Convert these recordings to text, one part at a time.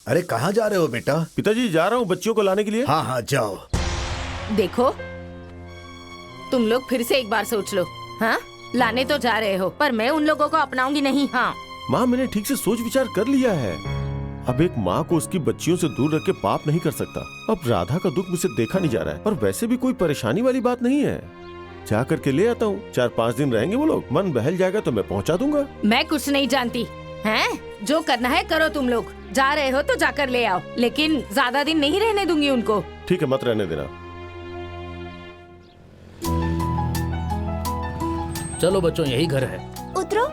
अरे कहाँ जा रहे हो बेटा? पिताजी जा रहा हूँ बच्चियों को लाने के लिए। हाँ हाँ जाओ। देखो तुम लोग फिर से एक बार सोच लो। हाँ, लाने तो जा रहे हो पर मैं उन लोगों को अपनाऊंगी नहीं। हाँ माँ, मैंने ठीक से सोच विचार कर लिया है। अब एक माँ को उसकी बच्चियों से दूर रख के पाप नहीं कर सकता। अब राधा का दुख मुझसे देखा नहीं जा रहा है और वैसे भी कोई परेशानी वाली बात नहीं है। जा करके ले आता हूँ। 4-5 दिन रहेंगे वो लोग, मन बहल जाएगा तो मैं पहुँचा दूंगा। मैं कुछ नहीं जानती। हैं? जो करना है करो तुम लोग। जा रहे हो तो जाकर ले आओ, लेकिन ज्यादा दिन नहीं रहने दूंगी उनको। ठीक है, मत रहने देना। चलो बच्चों, यही घर है। उतरो।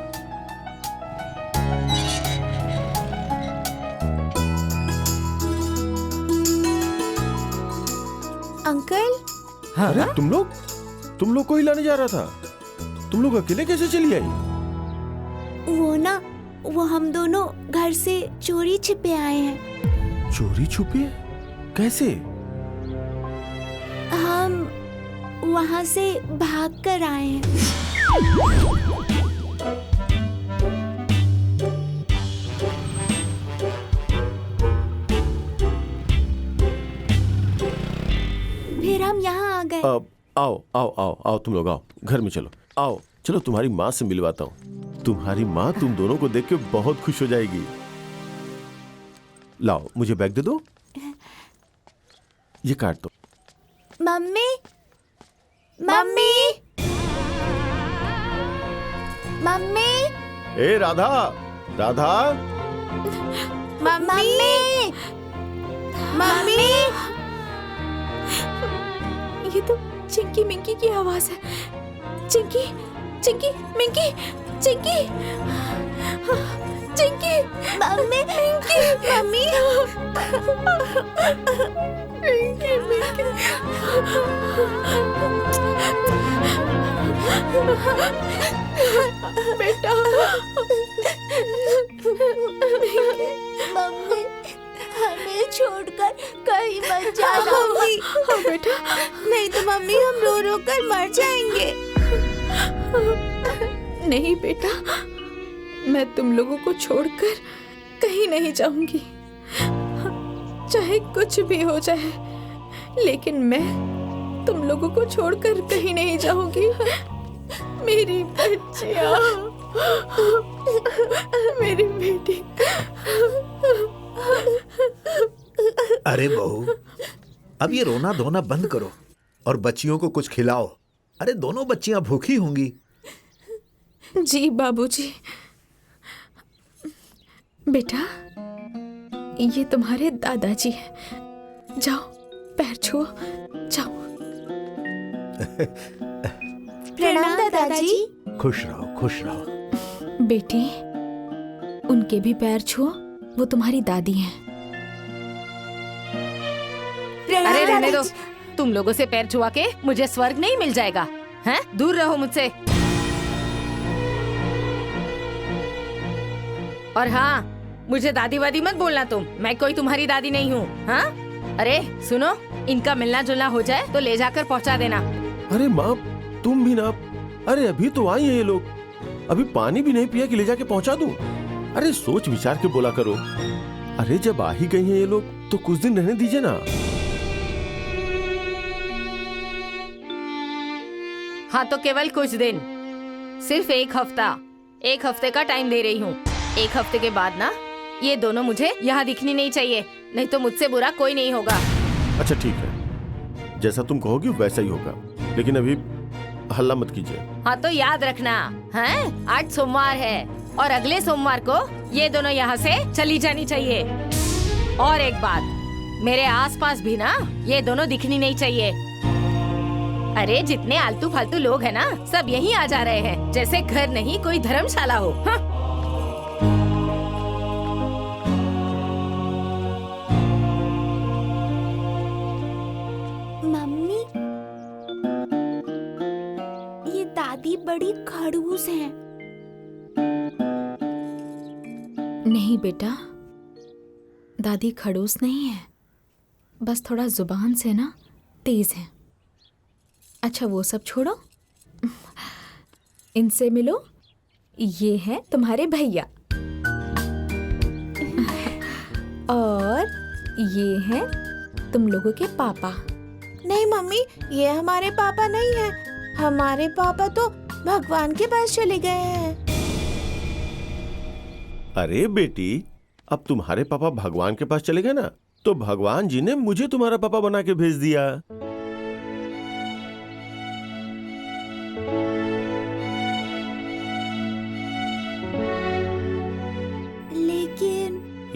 अंकल। हाँ, अरे तुम लोग को ही लाने जा रहा था। तुम लोग अकेले कैसे चली आई? वो हम दोनों घर से चोरी छिपे आए हैं। चोरी छुपे? कैसे? हम वहाँ से भाग कर आए हैं। फिर हम यहाँ आ गए। आओ तुम लोग आओ, घर में चलो। आओ चलो, तुम्हारी माँ से मिलवाता हूँ। तुम्हारी माँ तुम दोनों को देख के बहुत खुश हो जाएगी। लाओ, मुझे बैग दे दो। ये काट दो। मम्मी, मम्मी, मम्मी, ए राधा, राधा, मम्मी, मम्मी। ये तो चिंकी मिंकी की आवाज है। Chinki, Chinki, Minki, Chinki, Chinki, mummy, Minki, mummy, Minki, Minki. बेटा, मम्मी, हमें छोड़कर कहीं मत जाना। मम्मी, हाँ बेटा, नहीं तो मम्मी हम रो रो कर मर जाएंगे। नहीं बेटा, मैं तुम लोगों को छोड़कर कहीं नहीं जाऊंगी, चाहे कुछ भी हो जाए, लेकिन मैं तुम लोगों को छोड़कर कहीं नहीं जाऊंगी। मेरी बच्चियाँ, मेरी बेटी। अरे बहू, अब ये रोना धोना बंद करो और बच्चियों को कुछ खिलाओ। अरे दोनों बच्चियां भूखी होंगी। जी बाबूजी। बेटा, ये तुम्हारे दादाजी हैं। जाओ, पैर छुओ, जाओ। प्रणाम दादाजी। खुश रहो, खुश रहो। बेटी, उनके भी पैर छुओ, वो तुम्हारी दादी हैं। अरे रहने दो, तुम लोगों से पैर छुआ के मुझे स्वर्ग नहीं मिल जाएगा। हैं? दूर रहो मुझसे। और हाँ, मुझे दादी वादी मत बोलना तुम। मैं कोई तुम्हारी दादी नहीं हूँ। हाँ? अरे सुनो, इनका मिलना जुलना हो जाए तो ले जाकर पहुँचा देना। अरे माँ, तुम भी ना। अरे अभी तो आई हैं ये लोग, अभी पानी भी नहीं पिया कि ले जाके पहुँचा दूं। अरे सोच विचार के बोला करो। अरे जब आ ही गई हैं ये लोग तो कुछ दिन रहने दीजिए ना। हाँ तो केवल कुछ दिन, सिर्फ 1 हफ्ता। 1 हफ्ते का टाइम दे रही हूँ। 1 हफ्ते के बाद ना ये दोनों मुझे यहाँ दिखनी नहीं चाहिए, नहीं तो मुझसे बुरा कोई नहीं होगा। अच्छा ठीक है, जैसा तुम कहोगी वैसा ही होगा, लेकिन अभी हल्ला मत कीजिए। हाँ तो याद रखना, हैं? आज सोमवार है और अगले सोमवार को ये दोनों यहाँ से चली जानी चाहिए। और एक बात, मेरे आसपास भी ना ये दोनों दिखनी नहीं चाहिए। अरे जितने आलतू फालतू लोग हैं ना, सब यहीं आ जा रहे हैं, जैसे घर नहीं कोई धर्मशाला हो। हाँ? मम्मी, ये दादी बड़ी खड़ूस हैं। नहीं बेटा, दादी खड़ूस नहीं है, बस थोड़ा जुबान से ना तेज है। अच्छा वो सब छोड़ो, इनसे मिलो। ये हैं तुम्हारे भैया और ये हैं तुम लोगों के पापा। नहीं मम्मी, ये हमारे पापा नहीं है। हमारे पापा तो भगवान के पास चले गए हैं। अरे बेटी, अब तुम्हारे पापा भगवान के पास चले गए ना, तो भगवान जी ने मुझे तुम्हारा पापा बना के भेज दिया।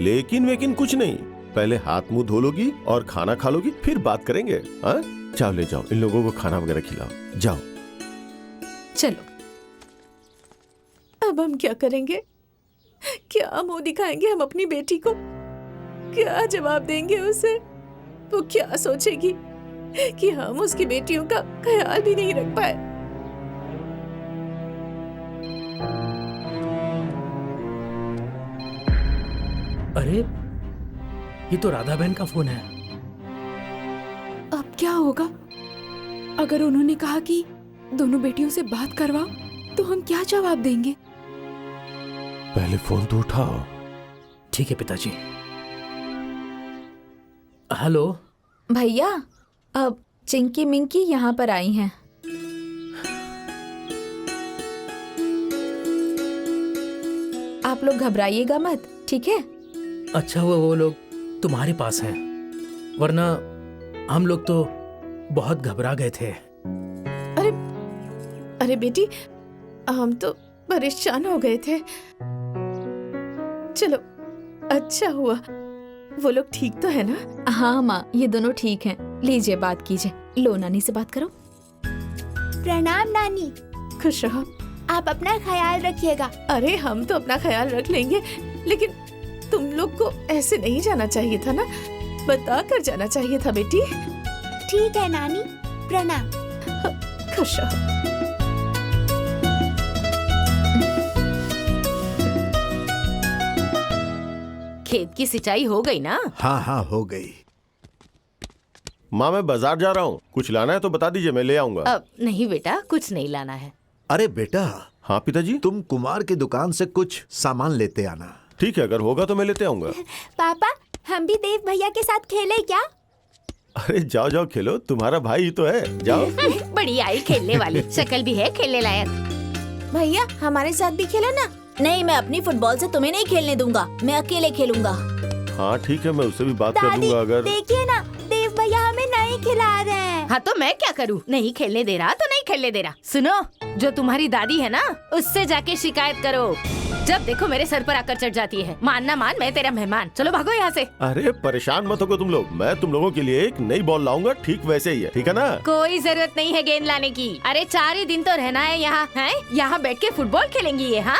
लेकिन वेकिन कुछ नहीं, पहले हाथ मुंह धो लोगी और खाना खा लोगी, फिर बात करेंगे। हाँ, जाओ ले जाओ, इन लोगों को खाना वगैरह खिलाओ, जाओ। चलो, अब हम क्या करेंगे? क्या मुंह दिखाएंगे हम अपनी बेटी को? क्या जवाब देंगे उसे? वो क्या सोचेगी कि हम उसकी बेटियों का ख्याल भी नहीं रख पाए? अरे ये तो राधा बहन का फोन है। अब क्या होगा? अगर उन्होंने कहा कि दोनों बेटियों से बात करवाओ, तो हम क्या जवाब देंगे? पहले फोन तो उठाओ। ठीक है पिताजी। हेलो भैया, अब चिंकी मिंकी यहाँ पर आई हैं। आप लोग घबराइएगा मत, ठीक है? अच्छा हुआ वो लोग तुम्हारे पास हैं, वरना हम लोग तो बहुत घबरा गए थे। अरे अरे बेटी, हम तो परेशान हो गए थे। चलो, अच्छा हुआ वो लोग ठीक तो है ना? हाँ माँ, ये दोनों ठीक हैं। लीजिए बात कीजिए। लो नानी से बात करो। प्रणाम नानी। खुश रहो। आप अपना ख्याल रखिएगा। अरे हम तो अपना ख्याल रख लेंगे, लेकिन तुम लोग को ऐसे नहीं जाना चाहिए था ना, बता कर जाना चाहिए था बेटी। ठीक है नानी, प्रणाम। खुश रहो। खेत की सिंचाई हो गई ना? हाँ हाँ हो गई। माँ मैं बाजार जा रहा हूँ, कुछ लाना है तो बता दीजिए, मैं ले आऊंगा। अब नहीं बेटा, कुछ नहीं लाना है। अरे बेटा, हाँ पिताजी। तुम कुमार की दुकान से कुछ सामान लेते आना। ठीक है, अगर होगा तो मैं लेते आऊंगा। पापा, हम भी देव भैया के साथ खेले क्या? अरे जाओ जाओ खेलो, तुम्हारा भाई ही तो है, जाओ। बड़ी आई खेलने वाली, शक्ल भी है खेलने लायक। भैया हमारे साथ भी खेलो ना। नहीं, मैं अपनी फुटबॉल से तुम्हें नहीं खेलने दूंगा, मैं अकेले खेलूंगा। हाँ ठीक है, मैं उससे भी बात कर दादी, लूंगा। अगर देखिए ना, देव भैया हमें नहीं खिला रहे हैं। हाँ तो मैं क्या करूँ? नहीं खेलने दे रहा तो नहीं खेलने दे रहा। सुनो, जो तुम्हारी दादी है ना, उससे जाके शिकायत करो। जब देखो मेरे सर पर आकर चढ़ जाती है। मान ना मान, मैं तेरा मेहमान। चलो भागो यहाँ से। अरे परेशान मत हो तुम लोग, मैं तुम लोगों के लिए एक नई बॉल लाऊंगा, ठीक वैसे ही है, ठीक है ना? कोई जरूरत नहीं है गेंद लाने की। अरे 4 ही दिन तो रहना है यहाँ, है? यहाँ बैठ के फुटबॉल खेलेंगी ये? हाँ,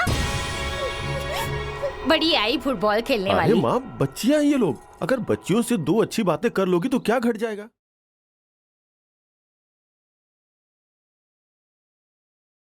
बड़ी आई फुटबॉल खेलने अरे वाली। माँ, बच्चियां हैं ये लोग, अगर बच्चियों से 2 अच्छी बातें कर लोगी तो क्या घट जाएगा?